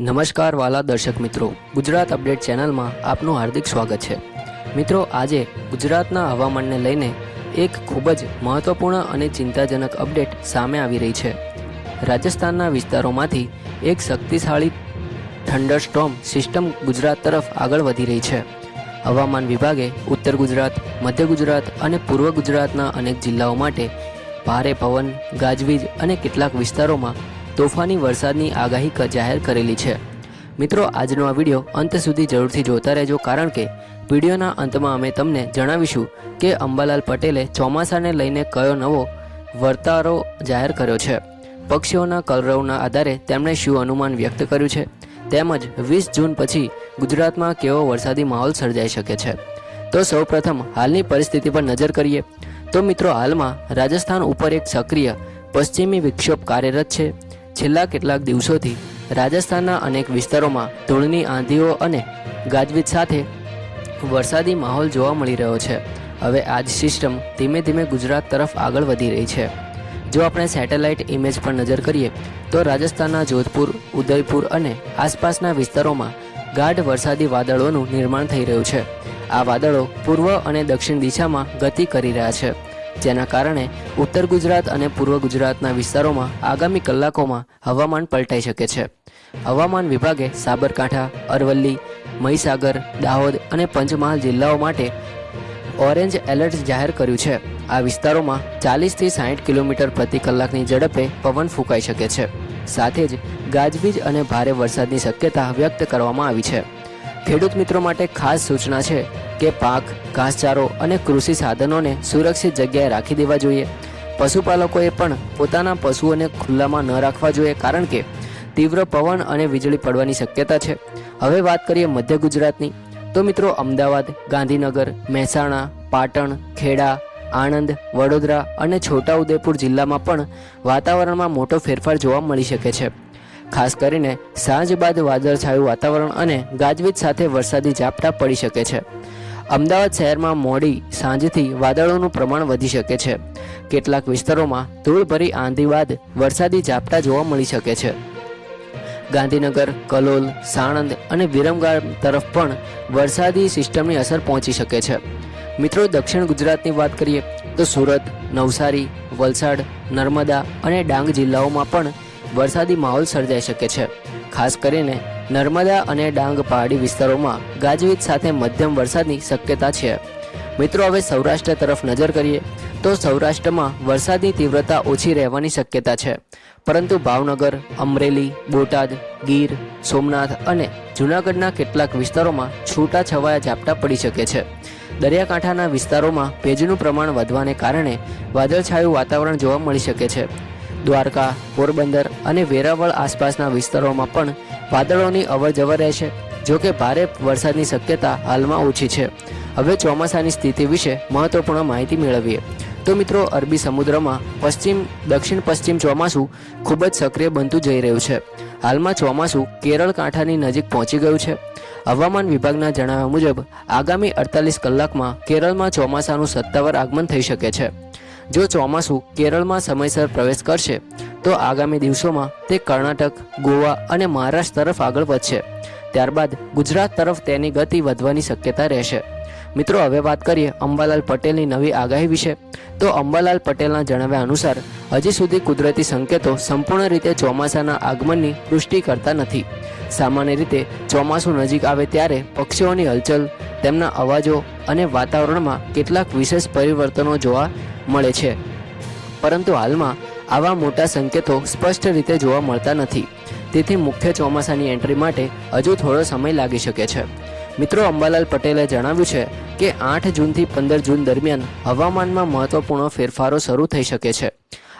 નમસ્કાર વાલા દર્શક મિત્રો, ગુજરાત અપડેટ ચેનલમાં આપનું હાર્દિક સ્વાગત છે। મિત્રો, આજે ગુજરાતના હવામાનને લઈને એક ખૂબ જ મહત્વપૂર્ણ અને ચિંતાજનક અપડેટ સામે આવી રહી છે। રાજસ્થાનના વિસ્તારોમાંથી એક શક્તિશાળી થંડરસ્ટોર્મ સિસ્ટમ ગુજરાત તરફ આગળ વધી રહી છે। હવામાન વિભાગે ઉત્તર ગુજરાત, મધ્ય ગુજરાત અને પૂર્વ ગુજરાતના અનેક જિલ્લાઓ માટે ભારે પવન, ગાજવીજ અને કેટલાક વિસ્તારોમાં તોફાની વરસાદની આગાહી જાહેર કરેલી છે। મિત્રો, આજનો આ વિડીયો અંત સુધી જરૂરથી જોતા રહેજો, કારણ કે વિડીયોના અંતમાં અમે તમને જણાવીશું કે અંબાલાલ પટેલે ચોમાસાને લઈને કયો નવો વર્તારો જાહેર કર્યો છે, પક્ષીઓના કલરવના આધારે તેમણે શું અનુમાન વ્યક્ત કર્યું છે, તેમજ 20 જૂન પછી ગુજરાતમાં કેવો વરસાદી માહોલ સર્જાઈ શકે છે। તો સૌપ્રથમ હાલની પરિસ્થિતિ પર નજર કરીએ તો મિત્રો, હાલમાં રાજસ્થાન ઉપર એક સક્રિય પશ્ચિમી વિક્ષોભ કાર્યરત છે। છેલ્લા કેટલાક દિવસોથી રાજસ્થાનના અનેક વિસ્તારોમાં ધૂળની આંધીઓ અને ગાજવીજ સાથે વરસાદી માહોલ જોવા મળી રહ્યો છે। હવે આ જ સિસ્ટમ ધીમે ધીમે ગુજરાત તરફ આગળ વધી રહી છે। જો આપણે સેટેલાઇટ ઇમેજ પર નજર કરીએ તો રાજસ્થાનના જોધપુર, ઉદયપુર અને આસપાસના વિસ્તારોમાં ગાઢ વરસાદી વાદળોનું નિર્માણ થઈ રહ્યું છે। આ વાદળો પૂર્વ અને દક્ષિણ દિશામાં ગતિ કરી રહ્યા છે, જેના કારણે ઉત્તર ગુજરાત અને પૂર્વ ગુજરાતના વિસ્તારોમાં આગામી કલાકોમાં હવામાન પલટાઈ શકે છે। હવામાન વિભાગે સાબરકાંઠા, અરવલ્લી, મહીસાગર, દાહોદ અને પંચમહાલ જિલ્લાઓ માટે ઓરેન્જ એલર્ટ જાહેર કર્યું છે। આ વિસ્તારોમાં 40થી 60 કિલોમીટર પ્રતિ કલાકની ઝડપે પવન ફૂંકાઈ શકે છે। સાથે જ ગાજવીજ અને ભારે વરસાદની શક્યતા વ્યક્ત કરવામાં આવી છે। ખેડૂત મિત્રો માટે ખાસ સૂચના છે કે પાક, ઘાસચારો અને કૃષિ સાધનોને સુરક્ષિત જગ્યાએ રાખી દેવા જોઈએ। પશુપાલકોએ પણ પોતાના પશુઓને ખુલ્લામાં ન રાખવા જોઈએ, કારણ કે તીવ્ર પવન અને વીજળી પડવાની શક્યતા છે। હવે વાત કરીએ મધ્ય ગુજરાતની, તો મિત્રો અમદાવાદ, ગાંધીનગર, મહેસાણા, પાટણ, ખેડા, આણંદ, વડોદરા અને છોટાઉદેપુર જિલ્લામાં પણ વાતાવરણમાં મોટો ફેરફાર જોવા મળી શકે છે। ખાસ કરીને સાંજ બાદ વાદળછાયું વાતાવરણ અને ગાજવીજ સાથે વરસાદી ઝાપટા પડી શકે છે। અમદાવાદ શહેરમાં મોડી સાંજથી વાદળોનું પ્રમાણ વધી શકે છે। કેટલાક વિસ્તારોમાં ધૂળભરી આંધી બાદ વરસાદી ઝાપટા જોવા મળી શકે છે। ગાંધીનગર, કલોલ, સાણંદ અને વિરમગામ તરફ પણ વરસાદી સિસ્ટમની અસર પહોંચી શકે છે। મિત્રો, દક્ષિણ ગુજરાતની વાત કરીએ તો સુરત, નવસારી, વલસાડ, નર્મદા અને ડાંગ જિલ્લાઓમાં પણ વરસાદી માહોલ સર્જાઈ શકે છે। ખાસ કરીને નર્મદા અને ડાંગ પહાડી વિસ્તારોમાં ગાજવીજ સાથે મધ્યમ વરસાદની શક્યતા છે। મિત્રો, હવે સૌરાષ્ટ્ર તરફ નજર કરીએ તો સૌરાષ્ટ્રમાં વરસાદની તીવ્રતા ઓછી રહેવાની શક્યતા છે, પરંતુ ભાવનગર, અમરેલી, બોટાદ, ગીર, સોમનાથ અને જૂનાગઢના કેટલાક વિસ્તારોમાં છૂટાછવાયા ઝાપટા પડી શકે છે। દરિયાકાંઠાના વિસ્તારોમાં ભેજનું પ્રમાણ વધવાને કારણે વાદળછાયું વાતાવરણ જોવા મળી શકે છે। દ્વારકા, પોરબંદર અને વેરાવળ આસપાસના વિસ્તારોમાં પણ વાદળોની અવરજવર રહેશે, જો કે ભારે વરસાદની શક્યતા હાલમાં ઓછી છે। હવે ચોમાસાની સ્થિતિ વિશે મહત્વપૂર્ણ માહિતી મેળવીએ તો મિત્રો, અરબી સમુદ્રમાં દક્ષિણ પશ્ચિમ ચોમાસું ખૂબ જ સક્રિય બનતું જઈ રહ્યું છે। હાલમાં ચોમાસું કેરળ કાંઠાની નજીક પહોંચી ગયું છે। હવામાન વિભાગના જણાવ્યા મુજબ આગામી 48 કલાકમાં કેરળમાં ચોમાસાનું સત્તાવાર આગમન થઈ શકે છે। જો ચોમાસું કેરળમાં સમયસર પ્રવેશ કરશે તો આગામી દિવસોમાં તે કર્ણાટક, ગોવા અને મહારાષ્ટ્ર તરફ આગળ વધશે। ત્યારબાદ ગુજરાત તરફ તેની ગતિ વધવાની શક્યતા રહેશે। મિત્રો, હવે વાત કરીએ અંબાલાલ પટેલની નવી આગાહી વિશે, તો અંબાલાલ પટેલના જણાવ્યા અનુસાર હજી સુધી કુદરતી સંકેતો સંપૂર્ણ રીતે ચોમાસાના આગમનની પુષ્ટિ કરતા નથી। સામાન્ય રીતે ચોમાસું નજીક આવે ત્યારે પક્ષીઓની હલચલ, તેમના અવાજો અને વાતાવરણમાં કેટલાક વિશેષ પરિવર્તનો જોવા મળે છે, પરંતુ હાલમાં આવા મોટા સંકેતો સ્પષ્ટ રીતે જોવા મળતા નથી। તેથી મુખ્ય ચોમાસાની એન્ટ્રી માટે હજુ થોડો સમય લાગી શકે છે। મિત્રો, અંબાલાલ પટેલે જણાવ્યું છે કે 8 જૂનથી 15 જૂન દરમિયાન હવામાનમાં મહત્વપૂર્ણ ફેરફારો શરૂ થઈ શકે છે।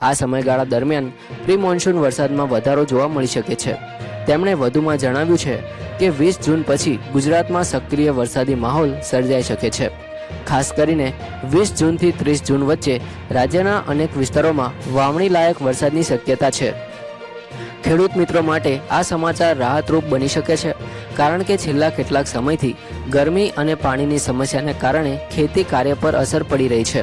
આ સમયગાળા દરમિયાન પ્રી મોન્સૂન વરસાદમાં વધારો જોવા મળી શકે છે। તેમણે વધુમાં જણાવ્યું છે કે 20 જૂન પછી ગુજરાતમાં સક્રિય વરસાદી માહોલ સર્જાઈ શકે છે। ખાસ કરીને 20 જૂનથી 30 જૂન વચ્ચે રાજ્યના અનેક વિસ્તારોમાં વાવણી લાયક વરસાદની શક્યતા છે। ખેડૂત મિત્રો માટે આ સમાચાર રાહતરૂપ બની શકે છે, કારણ કે છેલ્લા કેટલાક સમયથી ગરમી અને પાણીની સમસ્યાને કારણે ખેતી કાર્ય પર અસર પડી રહી છે।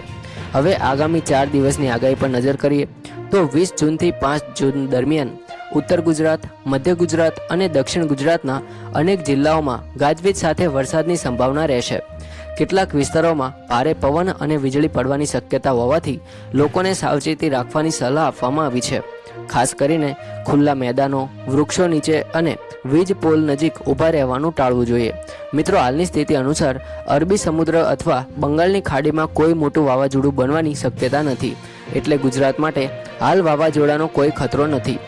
હવે આગામી 4 દિવસની આગાહી પર નજર કરીએ તો 20 જૂનથી 5 જૂન દરમિયાન ઉત્તર ગુજરાત, મધ્ય ગુજરાત અને દક્ષિણ ગુજરાતના અનેક જિલ્લાઓમાં ગાજવીજ સાથે વરસાદની સંભાવના રહેશે. કેટલાક વિસ્તારોમાં ભારે પવન અને વીજળી પડવાની શક્યતા હોવાથી લોકોને સાવચેતી રાખવાની સલાહ આપવામાં આવી છે. ખાસ કરીને ખુલ્લા મેદાનો, વૃક્ષો નીચે અને વીજ પોલ નજીક ઊભા રહેવાનું ટાળવું જોઈએ. મિત્રો, હાલની સ્થિતિ અનુસાર અરબી સમુદ્ર અથવા બંગાળની ખાડીમાં કોઈ મોટું વાવાઝોડું બનવાની શક્યતા નથી, એટલે ગુજરાત માટે હાલ વાવાઝોડાનો કોઈ ખતરો નથી.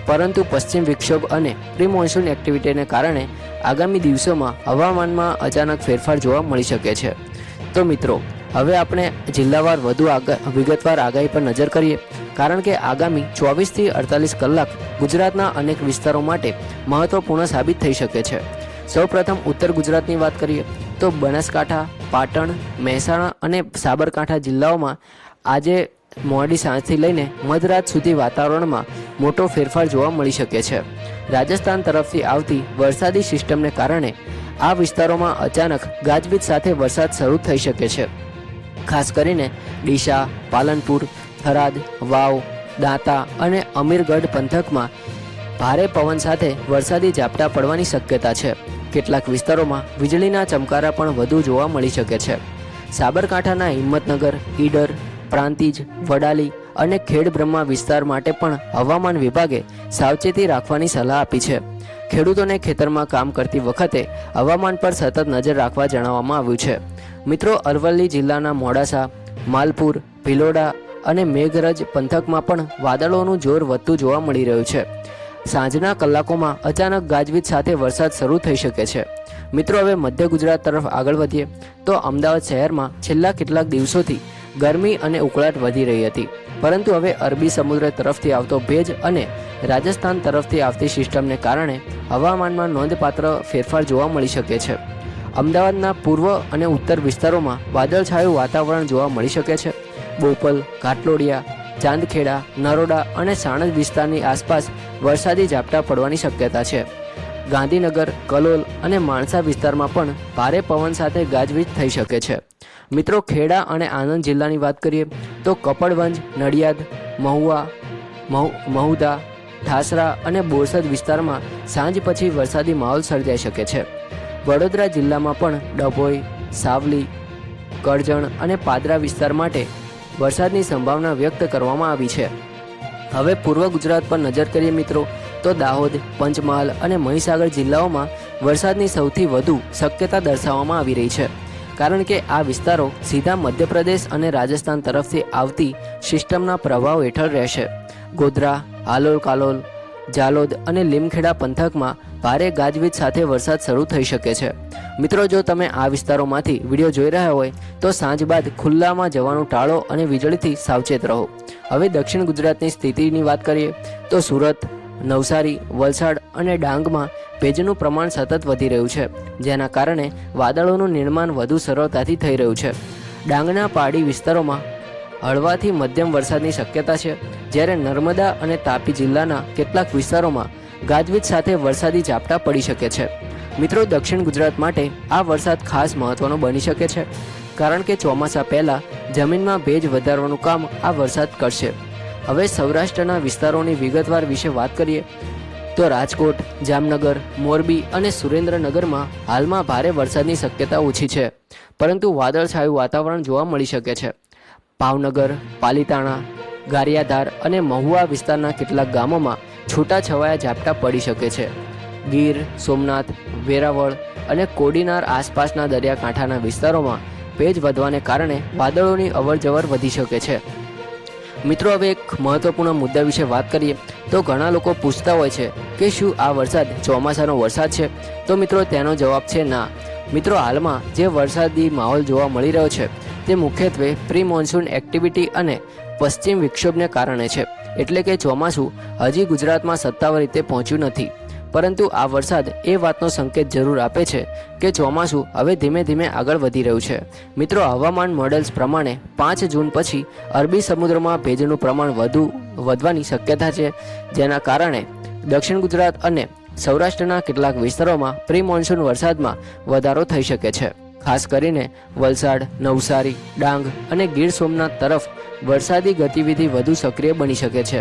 પરંતુ પશ્ચિમ વિક્ષોભ અને પ્રી મોન્સૂન એક્ટિવિટીને કારણે આગામી દિવસોમાં હવામાનમાં અચાનક ફેરફાર જોવા મળી શકે છે. તો મિત્રો, હવે આપણે જિલ્લાવાર વધુ વિગતવાર આગાહી પર નજર કરીએ, કારણ કે આગામી 24 થી 48 કલાક ગુજરાતના અનેક વિસ્તારો માટે મહત્વપૂર્ણ સાબિત થઈ શકે છે. સૌપ્રથમ ઉત્તર ગુજરાતની વાત કરીએ તો બનાસકાંઠા, પાટણ, મહેસાણા અને સાબરકાંઠા જિલ્લાઓમાં આજે મોડી સાંજથી લઈને મધરાત સુધી વાતાવરણમાં મોટો ફેરફાર જોવા મળી શકે છે. રાજસ્થાન તરફથી આવતી વરસાદી સિસ્ટમને કારણે આ વિસ્તારોમાં અચાનક ગાજવીજ સાથે વરસાદ શરૂ થઈ શકે છે. ખાસ કરીને ડીસા, પાલનપુર, થરાદ, વાવ, દાંતા અને અમીરગઢ પંથકમાં ભારે પવન સાથે વરસાદી ઝાપટા પડવાની શક્યતા છે. કેટલાક વિસ્તારોમાં વીજળીના ચમકારા પણ વધુ જોવા મળી શકે છે. સાબરકાંઠાના હિંમતનગર, ઈડર, પ્રાંતિજ, વડાલી અને ખેડબ્રહ્મા વિસ્તાર માટે પણ હવામાન વિભાગે સાવચેતી રાખવાની સલાહ આપી છે. ખેડૂતોને ખેતરમાં કામ કરતી વખતે હવામાન પર સતત નજર રાખવા જણાવવામાં આવ્યું છે. મિત્રો, અરવલ્લી જિલ્લાના મોડાસા, માલપુર, ભિલોડા અને મેઘરજ પંથકમાં પણ વાદળોનું જોર વધતું જોવા મળી રહ્યું છે. સાંજના કલાકોમાં અચાનક ગાજવીજ સાથે વરસાદ શરૂ થઈ શકે છે. મિત્રો, હવે મધ્ય ગુજરાત તરફ આગળ વધીએ તો અમદાવાદ શહેરમાં છેલ્લા કેટલાક દિવસોથી ગરમી અને ઉકળાટ વધી રહી હતી, પરંતુ હવે અરબી સમુદ્ર તરફથી આવતો ભેજ અને રાજસ્થાન તરફથી આવતી સિસ્ટમને કારણે હવામાનમાં નોંધપાત્ર ફેરફાર જોવા મળી શકે છે. અમદાવાદના પૂર્વ અને ઉત્તર વિસ્તારોમાં વાદળછાયું વાતાવરણ જોવા મળી શકે છે. બોપલ, ઘાટલોડિયા, ચાંદખેડા, નરોડા અને સાણંદ વિસ્તારની આસપાસ વરસાદી ઝાપટા પડવાની શક્યતા છે. ગાંધીનગર, કલોલ અને માણસા વિસ્તારમાં પણ ભારે પવન સાથે ગાજવીજ થઈ શકે છે. મિત્રો, ખેડા અને આણંદ જિલ્લાની વાત કરીએ તો કપડવંજ, નડિયાદ, મહુવા, મહુધા, ઠાસરા અને બોરસદ વિસ્તારમાં સાંજ પછી વરસાદી માહોલ સર્જાઈ શકે છે. વડોદરા જિલ્લામાં પણ ડભોઈ, સાવલી, કરજણ અને પાદરા વિસ્તાર માટે વરસાદની સંભાવના વ્યક્ત કરવામાં આવી છે. હવે પૂર્વ ગુજરાત પર નજર કરીએ મિત્રો તો દાહોદ, પંચમહાલ અને મહીસાગર જિલ્લાઓમાં વરસાદની સૌથી વધુ શક્યતા દર્શાવવામાં આવી રહી છે, કારણ કે આ વિસ્તારો સીધા મધ્યપ્રદેશ અને રાજસ્થાન તરફથી આવતી સિસ્ટમના પ્રભાવ હેઠળ રહેશે. ગોધરા, હાલોલ કાલોલ, જાલોદ અને લીમખેડા પંથકમાં ભારે ગાજવીજ સાથે વરસાદ શરૂ થઈ શકે છે. મિત્રો, જો તમે આ વિસ્તારોમાંથી વિડીયો જોઈ રહ્યા હોય તો સાંજ બાદ ખુલ્લામાં જવાનું ટાળો અને વીજળીથી સાવચેત રહો. હવે દક્ષિણ ગુજરાતની સ્થિતિની વાત કરીએ તો સુરત, નવસારી, વલસાડ અને ડાંગમાં ભેજનું પ્રમાણ સતત વધી રહ્યું છે, જેના કારણે વાદળોનું નિર્માણ વધુ સરળતાથી થઈ રહ્યું છે. ડાંગના પહાડી વિસ્તારોમાં હળવાથી મધ્યમ વરસાદની શક્યતા છે, જ્યારે નર્મદા અને તાપી જિલ્લાના કેટલાક વિસ્તારોમાં ગાજવીજ સાથે વરસાદી ઝાપટા પડી શકે છે. મિત્રો, દક્ષિણ ગુજરાત માટે આ વરસાદ ખાસ મહત્વનો બની શકે છે, કારણ કે ચોમાસા પહેલાં જમીનમાં ભેજ વધારવાનું કામ આ વરસાદ કરશે. હવે સૌરાષ્ટ્રના વિસ્તારોની વિગતવાર વિશે વાત કરીએ તો રાજકોટ, જામનગર, મોરબી અને સુરેન્દ્રનગરમાં હાલમાં ભારે વરસાદની શક્યતા ઓછી છે, પરંતુ વાદળછાયું વાતાવરણ જોવા મળી શકે છે. ભાવનગર, પાલીતાણા, ગારિયાધાર અને મહુવા વિસ્તારના કેટલાક ગામોમાં છૂટાછવાયા ઝાપટા પડી શકે છે. ગીર, સોમનાથ, વેરાવળ અને કોડીનાર આસપાસના દરિયાકાંઠાના વિસ્તારોમાં ભેજ વધવાને કારણે વાદળોની અવરજવર વધી શકે છે. મિત્રો, હવે એક મહત્વપૂર્ણ મુદ્દા વિશે વાત કરીએ તો ઘણા લોકો પૂછતા હોય છે કે શું આ વરસાદ ચોમાસાનો વરસાદ છે? તો મિત્રો, તેનો જવાબ છે ના. મિત્રો, હાલમાં જે વરસાદી માહોલ જોવા મળી રહ્યો છે તે મુખ્યત્વે પ્રી મોન્સૂન એક્ટિવિટી અને પશ્ચિમ વિક્ષોભને કારણે છે, એટલે કે ચોમાસું હજી ગુજરાતમાં સત્તાવાર રીતે પહોંચ્યું નથી. પરંતુ આ વરસાદ એ વાતનો સંકેત જરૂર આપે છે કે ચોમાસું હવે ધીમે ધીમે આગળ વધી રહ્યું છે. મિત્રો, હવામાન મોડેલ્સ પ્રમાણે 5 જૂન પછી અરબી સમુદ્રમાં ભેજનું પ્રમાણ વધવાની શક્યતા છે, જેના કારણે દક્ષિણ ગુજરાત અને સૌરાષ્ટ્રના કેટલાક વિસ્તારોમાં પ્રી મોન્સૂન વરસાદમાં વધારો થઈ શકે છે. ખાસ કરીને વલસાડ, નવસારી, ડાંગ અને ગીર સોમનાથ તરફ વરસાદી ગતિવિધિ વધુ સક્રિય બની શકે છે.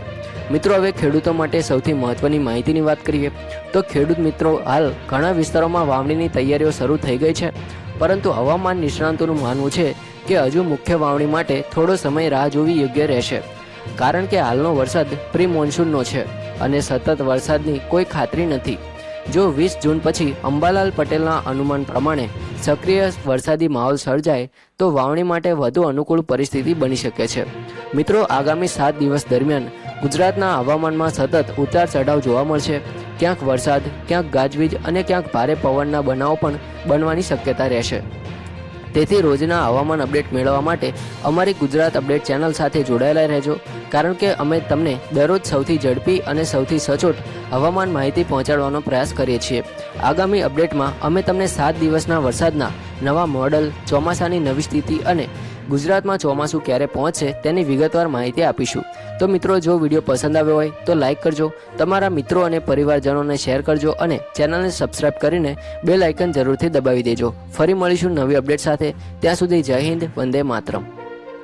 મિત્રો, હવે ખેડૂતો માટે સૌથી મહત્વની માહિતીની વાત કરીએ તો ખેડૂત મિત્રો હાલ ઘણા વિસ્તારોમાં વાવણીની તૈયારીઓ શરૂ થઈ ગઈ છે, પરંતુ હવામાન નિષ્ણાંતોનું માનવું છે કે હજુ મુખ્ય વાવણી માટે થોડો સમય રાહ જોવી યોગ્ય રહેશે, કારણ કે હાલનો વરસાદ પ્રી મોન્સૂનનો છે અને સતત વરસાદની કોઈ ખાતરી નથી. જો 20 જૂન પછી અંબાલાલ પટેલના અનુમાન પ્રમાણે સક્રિય વરસાદી માહોલ સર્જાય તો વાવણી માટે વધુ અનુકૂળ પરિસ્થિતિ બની શકે છે. મિત્રો, આગામી 7 દિવસ દરમિયાન ગુજરાતના હવામાનમાં સતત ઉતાર ચઢાવ જોવા મળશે. ક્યાંક વરસાદ, ક્યાંક ગાજવીજ અને ક્યાંક ભારે પવનના બનાવો પણ બનવાની શક્યતા રહેશે. તેથી રોજના હવામાન અપડેટ મેળવવા માટે અમારી ગુજરાત અપડેટ ચેનલ સાથે જોડાયેલા રહેજો, કારણ કે અમે તમને દરરોજ સૌથી ઝડપી અને સૌથી સચોટ હવામાન માહિતી પહોંચાડવાનો પ્રયાસ કરીએ છીએ. આગામી અપડેટમાં અમે તમને 7 દિવસના વરસાદના નવા મોડલ, ચોમાસાની નવી સ્થિતિ અને ગુજરાતમાં ચોમાસું ક્યારે પહોંચશે તેની વિગતવાર માહિતી આપીશું. તો મિત્રો, જો વિડીયો પસંદ આવ્યો હોય તો લાઇક કરજો, તમારા મિત્રો અને પરિવારજનોને શેર કરજો અને ચેનલને સબસ્ક્રાઇબ કરીને બેલ આઇકન જરૂરથી દબાવી દેજો. ફરી મળીશું નવી અપડેટ સાથે. ત્યાં સુધી જય હિન્દ, વંદે માતરમ.